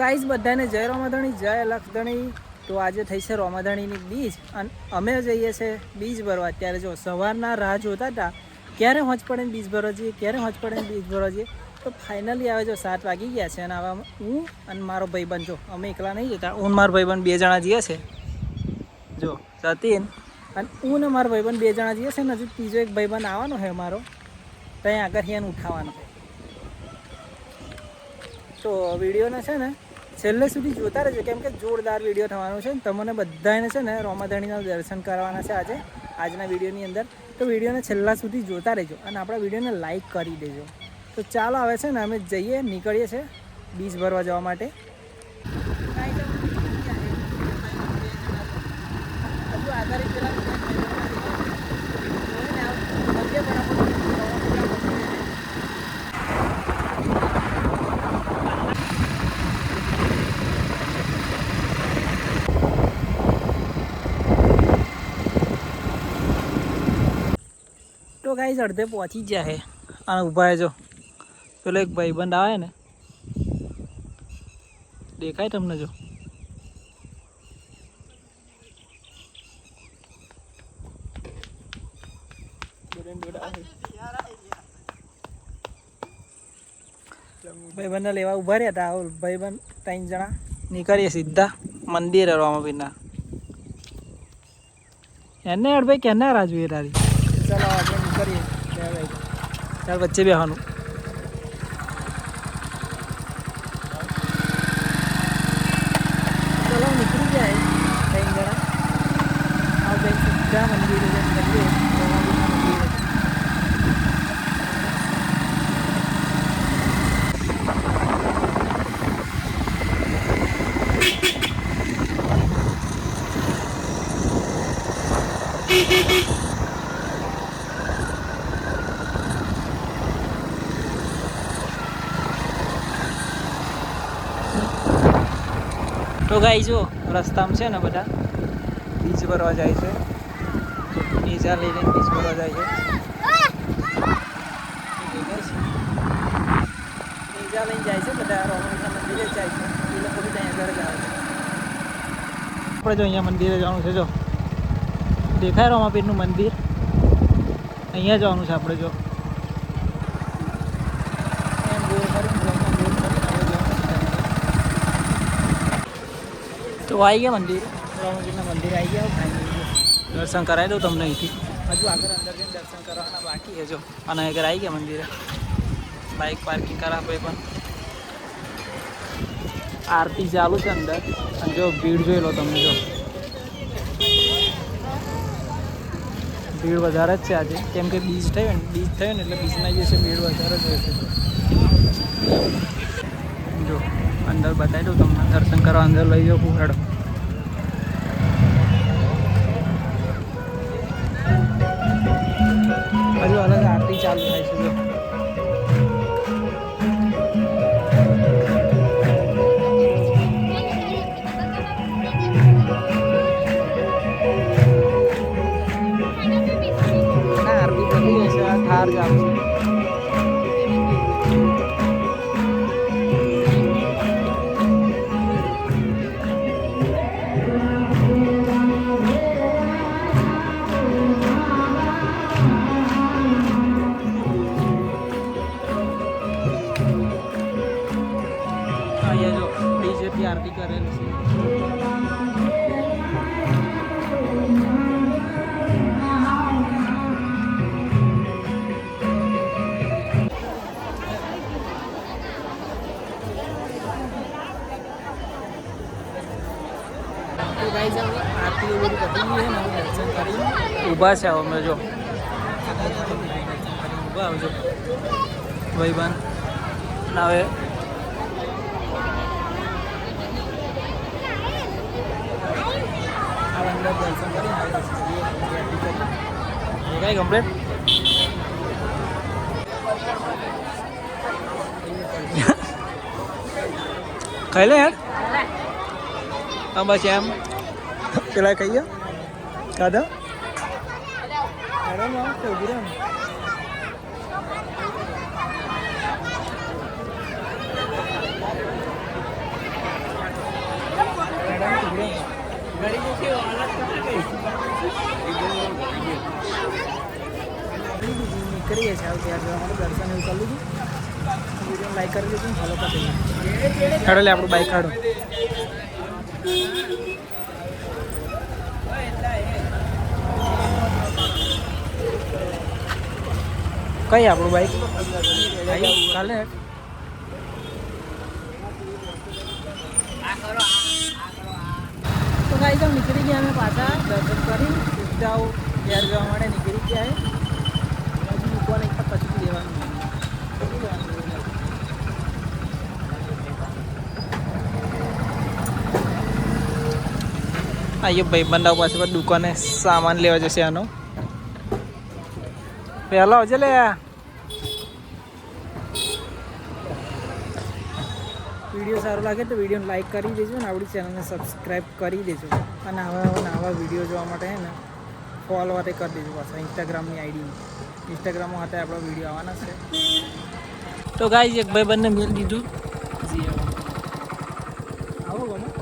Guys બધાને જય રોમાધણી જય લખધણી. તો આજે થઈ છે રોમાધણીની બીજ અને અમે જઈએ છીએ બીજ ભરવા. અત્યારે જો સવારના રાહ જોતા હતા ક્યારે હોંચ પડે ને બીજ ભરવા જઈએ, ક્યારે હોંચ પડે ને બીજ ભરવા જઈએ. તો ફાઇનલી આવે જો 7 વાગી ગયા છે અને આવા હું અને મારો ભાઈબંધ જો અમે એકલા નહીં જતા, હું મારો ભાઈબંધ 2 જણા જઈએ છે. જો સતીન અને હું ને મારો ભાઈબંધ 2 જણા જઈએ છે ને હજુ ત્રીજો એક ભાઈબંધ આવવાનો છે અમારો, ત્યાં આગળ એને ઉઠાવવાનો છે. તો વિડીયોને છે ને છેલ્લે સુધી જોતા રહેજો કેમ કે જોરદાર વિડીયો થવાનો છે. તમને બધાને છે ને રોમાધણીના દર્શન કરવાના છે આજના વિડીયોની અંદર. તો વિડીયોને છેલ્લા સુધી જોતા રહેજો અને આપણા વિડીયોને લાઈક કરી દેજો. તો ચાલો આવે છે ને અમે જઈએ, નીકળીએ છીએ બીજ ભરવા જવા માટે. હજુ આગળ તો ગાઈસ અડધે પહોંચી ગયા છે અને ઊભા જો પેલો એક ભાઈબંધ આવે ને, દેખાય તમને? જો ભાઈબંધને લેવા ઊભા રહ્યા હતા. ભાઈબંધ 3 જણા નીકળીએ સીધા મંદિરે રોમાપીરના. એને યાર ભાઈ કેના રાહ જોઈએ તારી? ચાલો આપણે નીકળીએ. ચાલ વચ્ચે બેસવાનું. ચલો નીકળી જાય 3 જણા. આ ભાઈ સીધા મંદિરે જઈએ. તો ગાઈ જો રસ્તામાં છે ને બધા બીચ ભરવા જાય છે. નેજા લઈને બીચ ભરવા જાય છે. નેજા લઈને જાય છે બધા, રોમાપીરના મંદિરે જાય છે. એ લોકો બી ત્યાં આગળ જ આવે છે. આપણે જો અહીંયા મંદિરે જવાનું છે. જો દેખાય રોમાપીરનું મંદિર, અહીંયા જવાનું છે આપણે. જો તો આવી ગયા મંદિર, રોમાપીરના મંદિર આવી ગયા. ફાઇનલી દર્શન કરાવી દઉં તમને અહીંથી. હજુ આગળ અંદર જઈને દર્શન કરવાના બાકી છે. જો અને આગળ આવી ગયા મંદિરે. બાઇક પાર્કિંગ કરા ભાઈ પણ આરતી ચાલુ છે અંદર. અને જો ભીડ જોઈ લો તમને. જો ભીડ વધારે જ છે આજે કેમ કે બીજ થયો ને એટલે બીજના દિવસે ભીડ વધારે જ હોય છે. જો અંદર બતાવી દઉં તમને, દર્શન કરવા અંદર લઈ જાઉં પૂરાડો. હજુ અલગ આરતી ચાલુ થાય છે. જો આરતી બધી છે. આ થાર ચાલુ છે. અહીંયા જો ડીજેથી આરતી કરેલી છે. તો ગાઈસ હવે આરતી બધી પતી ગઈ છે ને, દર્શન કરી ઊભા છે. અમે જો ઊભા આવજો ભાઈબંધ. હવે અંદર દર્શન કરીને આવી કઈ કમ્પ્લેટ ખાઈ લે યાર. હા બસ એમ પેલા ખાઈએ ખાધા. નીકળીએ છીએ હવે ત્યાં જવા માટે દર્શન એવું કરી લીધું વિડીયો લાઈક કરી દીધું ફોલો કરી દીધું કાઢો લે આપણું બાઈક કાઢો કઈ આપણું બાઈક કાલે તો ગાઈ તો નીકળી ગયા અમે પાછા દર્શન કરી સીધાઓ ઘેર જવા માટે નીકળી ગયા હજુ મૂકવાને એક પછી લેવાનું આયો ભાઈ બંધાવ પાસે દુકાને સામાન લેવા જશે આનો પહેલો આવજે લે વિડીયો સારો લાગે તો વિડીયોને લાઈક કરી દેજો અને આપણી ચેનલને સબસ્ક્રાઈબ કરી દેજો અને આવા વિડીયો જોવા માટે હે ને ફોલો માટે કરી દેજો પાછા ઇન્સ્ટાગ્રામની આઈડી ઇન્સ્ટાગ્રામમાં હતા આપણો વિડીયો આવવાના છે તો ગાઈઝ એક ભાઈ બંને મેળ દીધું આવો ગમે